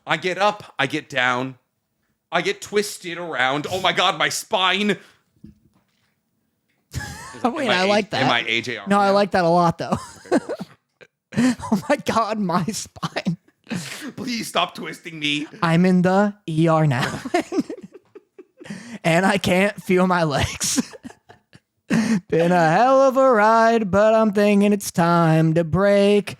I get up, I get down, I get twisted around. Oh my God, my spine. I like that. Am I AJR? No, I like that a lot, though. Oh my God, my spine. Please stop twisting me. I'm in the ER now. And I can't feel my legs. Been a hell of a ride, but I'm thinking it's time to break.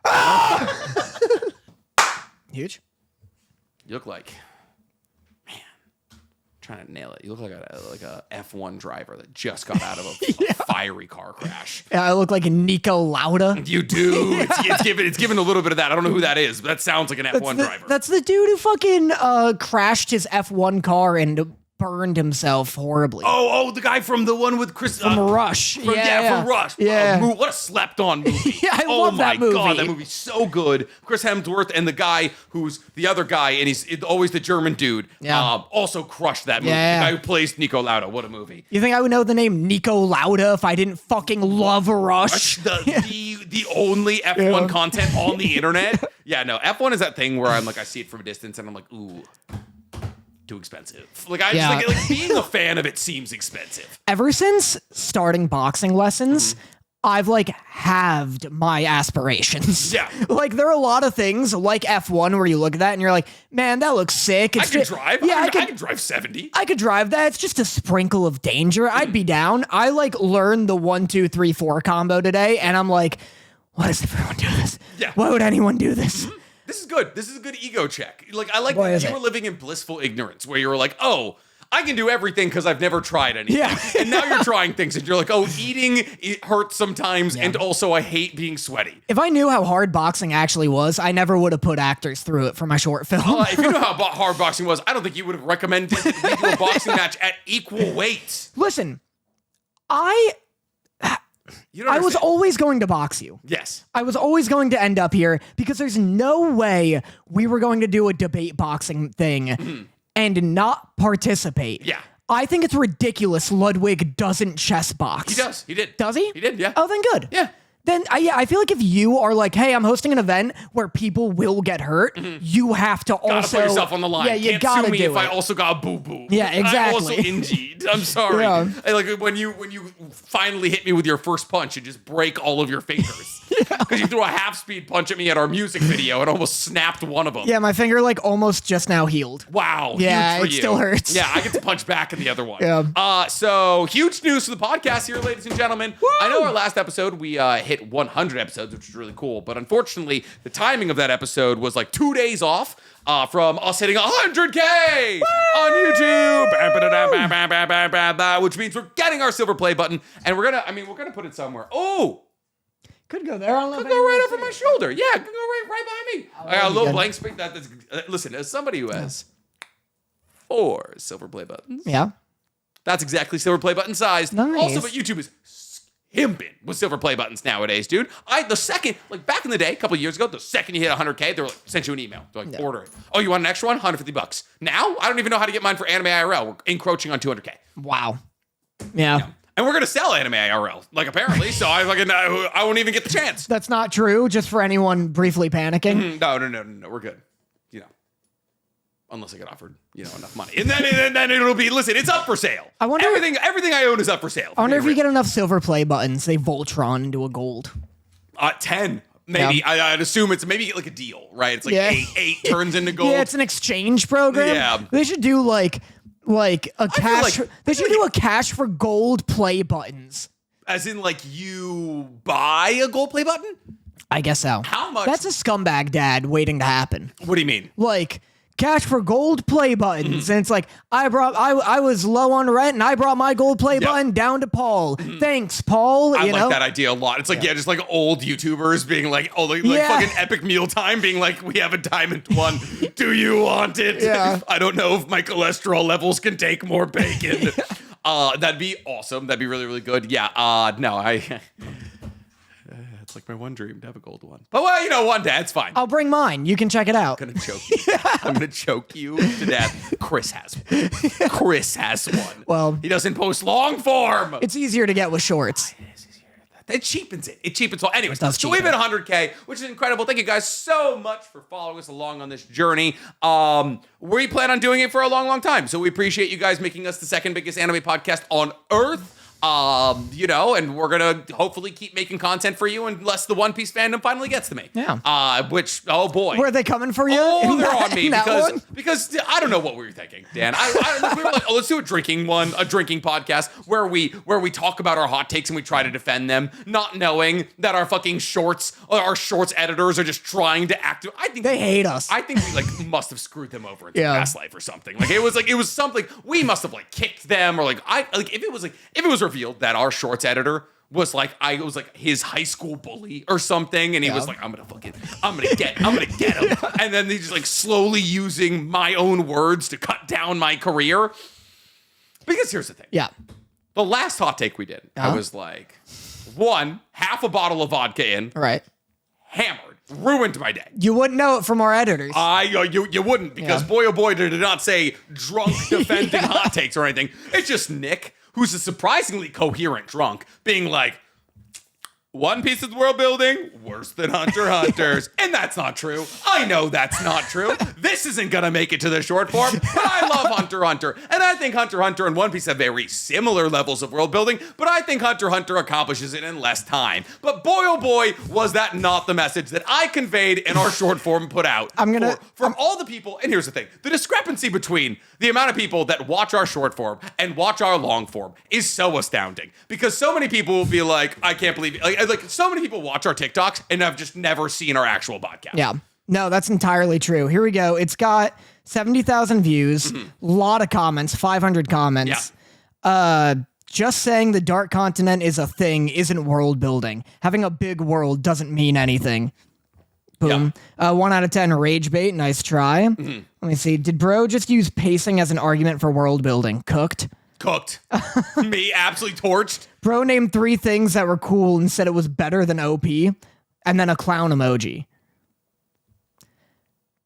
Ah! Huge. You look like, man, trying to nail it. You look like a F1 driver that just got out of a fiery car crash. Yeah, I look like a Nico Lauda. You do. It's given a little bit of that. I don't know who that is, but that sounds like an F1 driver. That's the dude who fucking crashed his F1 car and burned himself horribly. Oh, the guy from the one with Chris from Rush. From Rush. Yeah. What a slept-on movie. Yeah, I love that movie. Oh my God, that movie's so good. Chris Hemsworth and the guy who's the other guy, and he's always the German dude. Yeah. Also crushed that movie. Yeah. The guy who plays Nico Lauda. What a movie. You think I would know the name Nico Lauda if I didn't fucking love Rush? The only F1 content on the internet. Yeah, no, F1 is that thing where I'm like, I see it from a distance and I'm like, ooh, too expensive. Like, like being a fan of it seems expensive. Ever since starting boxing lessons, I've like halved my aspirations. Yeah. Like there are a lot of things like F1 where you look at that and you're like, man, that looks sick. I could drive. Yeah, I could drive 70. I could drive that. It's just a sprinkle of danger. I'd be down. I like learned the 1, 2, 3, 4 combo today, and I'm like, why does everyone do this? Yeah. Why would anyone do this? This is good. This is a good ego check. Like, I like Boy, that you were living in blissful ignorance where you were like, oh, I can do everything because I've never tried anything. Yeah. And now you're trying things and you're like, oh, eating it hurts sometimes, and also I hate being sweaty. If I knew how hard boxing actually was, I never would have put actors through it for my short film. If you know how hard boxing was, I don't think you would have recommended we do a boxing match at equal weight. Listen, I was always going to box you. Yes. I was always going to end up here because there's no way we were going to do a debate boxing thing and not participate. Yeah. I think it's ridiculous Ludwig doesn't chess box. He does. He did. Does he? He did, yeah. Oh, then good. Yeah. Then, I feel like if you are like, hey, I'm hosting an event where people will get hurt, you have to Gotta also... put yourself on the line. Yeah, you Can't gotta sue me do if it. I also got boo-boo. Yeah, exactly. I also injured. I'm sorry. Yeah. Like when you finally hit me with your first punch and just break all of your fingers. Because you threw a half-speed punch at me at our music video and almost snapped one of them. Yeah, my finger like almost just now healed. Wow. Yeah, huge for it you. still hurts. Yeah, I get to punch back in the other one. Yeah. So huge news for the podcast here, ladies and gentlemen. Woo! I know our last episode, we hit 100 episodes, which was really cool. But unfortunately, the timing of that episode was like 2 days off from us hitting 100K on YouTube. Which means we're getting our silver play button. And we're gonna put it somewhere. Oh! Could go there. I don't know. Could go right over my shoulder. Yeah, could go right behind me. I got a little good. blank space. Listen, as somebody who has 4 silver play buttons, Yeah. that's exactly silver play button size. Nice. Also, but YouTube is skimping with silver play buttons nowadays, dude. The second, like back in the day, a couple of years ago, the second you hit 100K, they were like, sent you an email. They're like, order it. Oh, you want an extra one? $150. Now, I don't even know how to get mine for Anime IRL. We're encroaching on 200K. Wow. Yeah. And we're going to sell Anime IRL, like apparently, so I won't even get the chance. That's not true, just for anyone briefly panicking. No, we're good. You know, unless I get offered, enough money. And then it'll be, listen, it's up for sale. I wonder everything I own is up for sale. I wonder if you get enough silver play buttons, they Voltron into a gold. 10. Maybe. Yeah. I'd assume it's maybe like a deal, right? It's like Yeah. eight turns into gold. Yeah, it's an exchange program. Yeah. They should do like a cash. They should do a cash for gold play buttons. As in, like, you buy a gold play button? I guess so. How much? That's a scumbag dad waiting to happen. What do you mean? Like cash for gold play buttons, and it's like I was low on rent, and I brought my gold play button down to Paul. Thanks, Paul. I like that idea a lot. It's like just like old YouTubers being like, like fucking Epic Meal Time being like, we have a diamond one. Do you want it? Yeah. I don't know if my cholesterol levels can take more bacon. That'd be awesome. That'd be really, really good. Yeah. No, it's like my one dream to have a gold one. But well, one day it's fine. I'll bring mine. You can check it out. I'm gonna choke you. I'm gonna choke you to death. Chris has one. Chris has one. Well, he doesn't post long form. It's easier to get with shorts. It cheapens it. It cheapens all. Anyways, does so we've cheapen hit 100K, which is incredible. Thank you guys so much for following us along on this journey. We plan on doing it for a long, long time. So we appreciate you guys making us the second biggest anime podcast on Earth. And we're gonna hopefully keep making content for you unless the One Piece fandom finally gets to me. Yeah. Which, oh boy. Were they coming for you? Oh, they're on me Because because I don't know what we were thinking, Dan. We were like, let's do a drinking podcast where we talk about our hot takes and we try to defend them, not knowing that our fucking shorts editors are just trying to act. I think they hate us. I think we must have screwed them over in past life or something. It was something we must have kicked them or if it was revealed that our shorts editor was his high school bully or something, and he was like, I'm gonna get him, and then he's just slowly using my own words to cut down my career. Because here's the thing. Yeah. The last hot take we did, I was like, half a bottle of vodka in, right, hammered, ruined my day. You wouldn't know it from our editors. You wouldn't, because boy oh boy did it not say drunk defending hot takes or anything. It's just Nick, who's a surprisingly coherent drunk, being like, One Piece's world building worse than Hunter x Hunter's. And that's not true. I know that's not true. This isn't going to make it to the short form, but I love Hunter x Hunter. And I think Hunter x Hunter and One Piece have very similar levels of world building, but I think Hunter x Hunter accomplishes it in less time. But boy, oh boy, was that not the message that I conveyed in our short form put out. From all the people, and here's the thing, the discrepancy between the amount of people that watch our short form and watch our long form is so astounding. Because so many people will be like, I can't believe it. So many people watch our TikToks and have just never seen our actual podcast. Yeah. No, that's entirely true. Here we go. It's got 70,000 views, lot of comments, 500 comments. Yeah. Just saying the Dark Continent is a thing isn't world building. Having a big world doesn't mean anything. Boom. Yeah. 1 out of 10 rage bait. Nice try. Let me see. Did bro just use pacing as an argument for world building? Cooked. Me absolutely torched. Bro named 3 things that were cool and said it was better than OP, and then a clown emoji.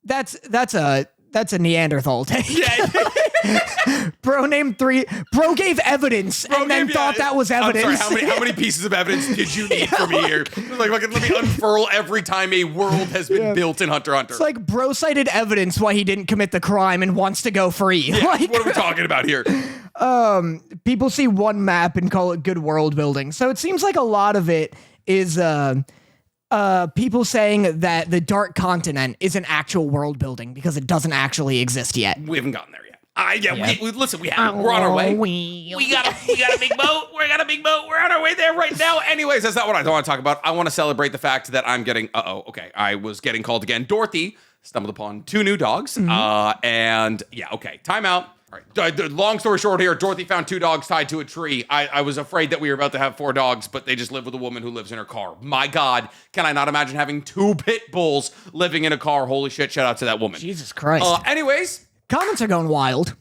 That's a Neanderthal take. Yeah. Bro named 3. Bro gave evidence and then thought that was evidence. I'm sorry, how many pieces of evidence did you need from me here? Let me unfurl every time a world has been built in Hunter x Hunter. It's like bro cited evidence why he didn't commit the crime and wants to go free. Yeah, what are we talking about here? People see one map and call it good world building. So it seems like a lot of it is people saying that the Dark Continent is an actual world building because it doesn't actually exist yet. We haven't gotten there yet. We have. We're on our way. We got a big boat. We got a big boat. We're on our way there right now. Anyways, that's not what I want to talk about. I want to celebrate the fact that I'm getting. I was getting called again. Dorothy stumbled upon 2 new dogs. Time out. All right. Long story short here, Dorothy found 2 dogs tied to a tree. I was afraid that we were about to have 4 dogs, but they just live with a woman who lives in her car. My God, can I not imagine having 2 pit bulls living in a car? Holy shit, shout out to that woman. Jesus Christ. Anyways. Comments are going wild.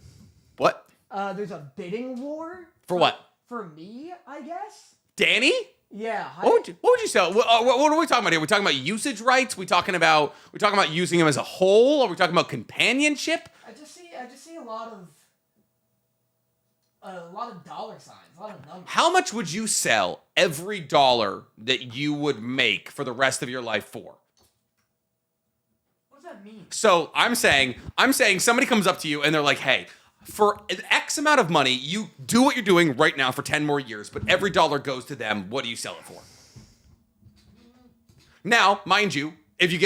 What? There's a bidding war. For what? For me, I guess. Danny? Yeah. What would you sell? What are we talking about here? We're talking about usage rights? We're talking about using him as a whole? Are we talking about companionship? I just see a lot of dollar signs, a lot of numbers. How much would you sell every dollar that you would make for the rest of your life for? What does that mean? So I'm saying somebody comes up to you and they're like, hey, for an X amount of money, you do what you're doing right now for 10 more years, but every dollar goes to them. What do you sell it for? Now, mind you, if you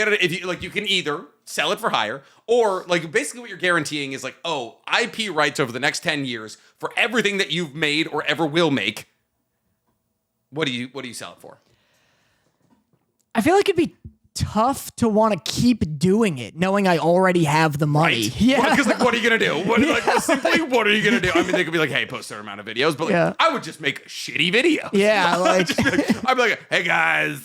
can either sell it for higher, or basically what you're guaranteeing is IP rights over the next 10 years for everything that you've made or ever will make. What do you sell it for? I feel like it'd be tough to want to keep doing it, knowing I already have the money. Right. Yeah. Because what are you gonna do? What are you gonna do? I mean, they could be like, hey, post a certain amount of videos, but I would just make shitty videos. Yeah, I'd be like, hey guys,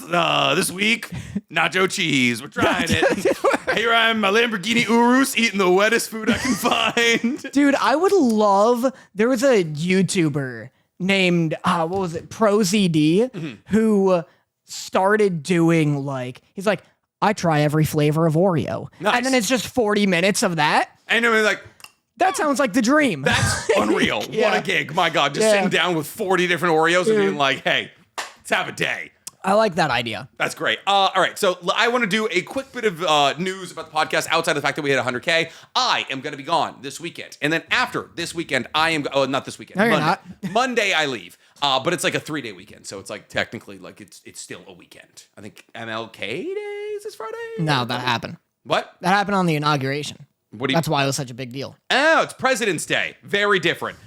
this week, nacho cheese. We're trying it. Here I am, my Lamborghini Urus, eating the wettest food I can find. Dude, I would love. There was a YouTuber named ProZD who started doing he's like, I try every flavor of Oreo. Nice. And then it's just 40 minutes of that. And I'm like, that sounds like the dream. That's unreal. What a gig. My God. Just sitting down with 40 different Oreos and being like, hey, Let's have a day. I like that idea. That's great. All right, so I want to do a quick bit of news about the podcast outside of the fact that we hit 100K. I am going to be gone this weekend. And then after this weekend, I am... Oh, not this weekend. No, you're Monday. not. Monday, I leave. But it's like a 3-day weekend, so it's like technically like it's still a weekend. I think MLK Day is this Friday? No, that happened. What? That happened on the inauguration. What do you... That's why it was such a big deal. Oh, it's President's Day. Very different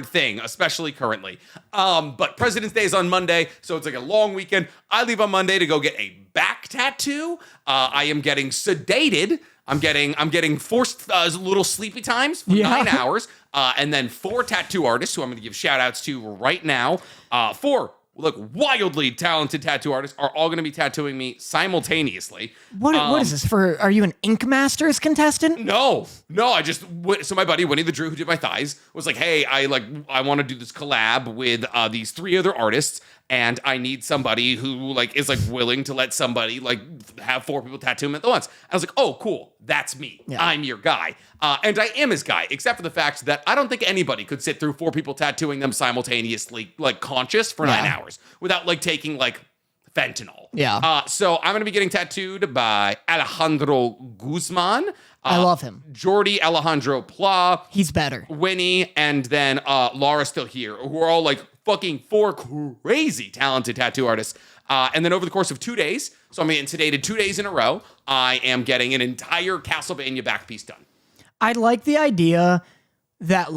thing, especially currently. But President's Day is on Monday, so it's like a long weekend. I leave on Monday to go get a back tattoo. I am getting sedated. I'm getting forced little sleepy times for 9 hours, and then 4 tattoo artists who I'm going to give shout outs to right now. 4 wildly talented tattoo artists are all going to be tattooing me simultaneously. What is this for? Are you an Ink Masters contestant? No. So my buddy Winnie the Drew, who did my thighs, was like, "Hey, I want to do this collab with these 3 other artists, and I need somebody who is willing to let somebody have 4 people tattoo him at once." I was like, "Oh, cool, that's me. Yeah. I'm your guy." And I am his guy, except for the fact that I don't think anybody could sit through 4 people tattooing them simultaneously, conscious for 9 hours without taking fentanyl. Yeah. So I'm going to be getting tattooed by Alejandro Guzman. I love him. Jordi Alejandro Pla. He's better. Winnie, and then Laura still here, who are all fucking 4 crazy talented tattoo artists. And then over the course of 2 days, so I'm getting sedated 2 days in a row, I am getting an entire Castlevania back piece done. I like the idea that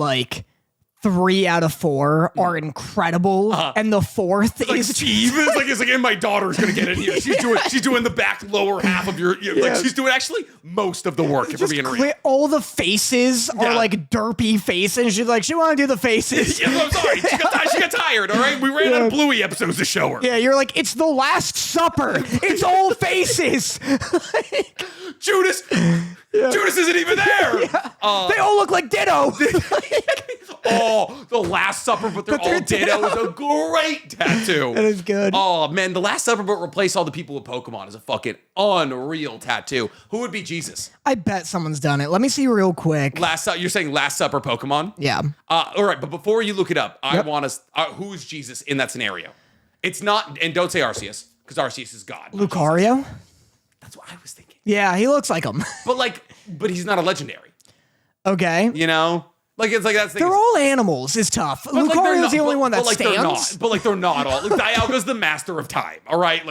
3 out of 4 are incredible, and the 4th is Steve is and my daughter's gonna get in here. She's doing the back lower half of your she's doing actually most of the work. If we're being real, all the faces are derpy faces. She's she want to do the faces. Yeah, I'm sorry. She got tired. All right, we ran out of Bluey episodes to show her. Yeah, you're it's the Last Supper. It's all faces. Judas. Yeah. Judas isn't even there. Yeah. They all look like Ditto. Oh, the Last Supper, but they're all Ditto is a great tattoo. That is good. Oh, man, the Last Supper, but replace all the people with Pokemon is a fucking unreal tattoo. Who would be Jesus? I bet someone's done it. Let me see real quick. You're saying Last Supper Pokemon? Yeah. All right, but before you look it up, I want to... who's Jesus in that scenario? It's not... And don't say Arceus, because Arceus is God. Lucario? That's what I was thinking. Yeah, he looks like him. But he's not a legendary. Okay. You know? That's the thing. They're all animals is tough. Lucario's the only one that stands. They're not all. Dialga's the master of time. All right.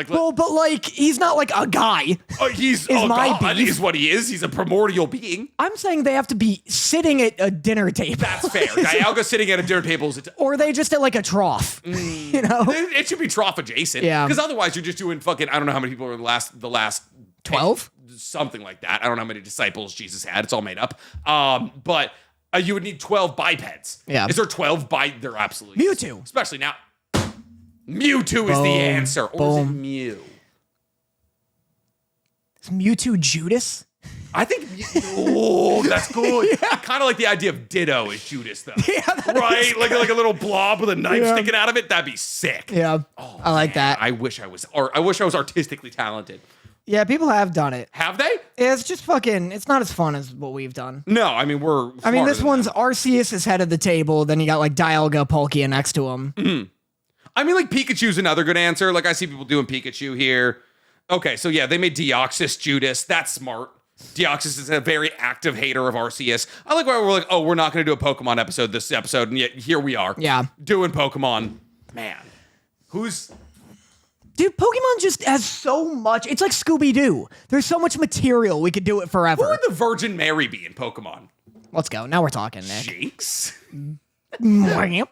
He's not a guy. He's my God beef. is what he is. He's a primordial being. I'm saying they have to be sitting at a dinner table. That's fair. Dialga sitting at a dinner table is or they just at a trough. You know? It should be trough adjacent. Yeah. Because otherwise you're just doing fucking. I don't know how many people are in the last 12? Something like that. I don't know how many disciples Jesus had. It's all made up. But. You would need 12 bipeds. Yeah. Is there 12 There absolutely is. Mewtwo. Especially now. Mewtwo is the answer. Or is it Mew? Is Mewtwo Judas? I think that's cool. Yeah. Kind of like the idea of Ditto is Judas, though. Yeah, right? Like a little blob with a knife sticking out of it. That'd be sick. Yeah. Oh, I like that. I wish I was artistically talented. Yeah, people have done it. Have they? It's just it's not as fun as what we've done. No, I mean, this one's Arceus is head of the table, then you got Dialga, Palkia next to him. Mm-hmm. I mean, Pikachu's another good answer. I see people doing Pikachu here. Okay, so yeah, they made Deoxys Judas. That's smart. Deoxys is a very active hater of Arceus. I like why we're not going to do a Pokemon episode this episode, and yet here we are. Yeah. Doing Pokemon. Man. Dude, Pokemon just has so much. It's like Scooby-Doo. There's so much material. We could do it forever. Who would the Virgin Mary be in Pokemon? Let's go. Now we're talking, Nick. Jinx? Mwamp.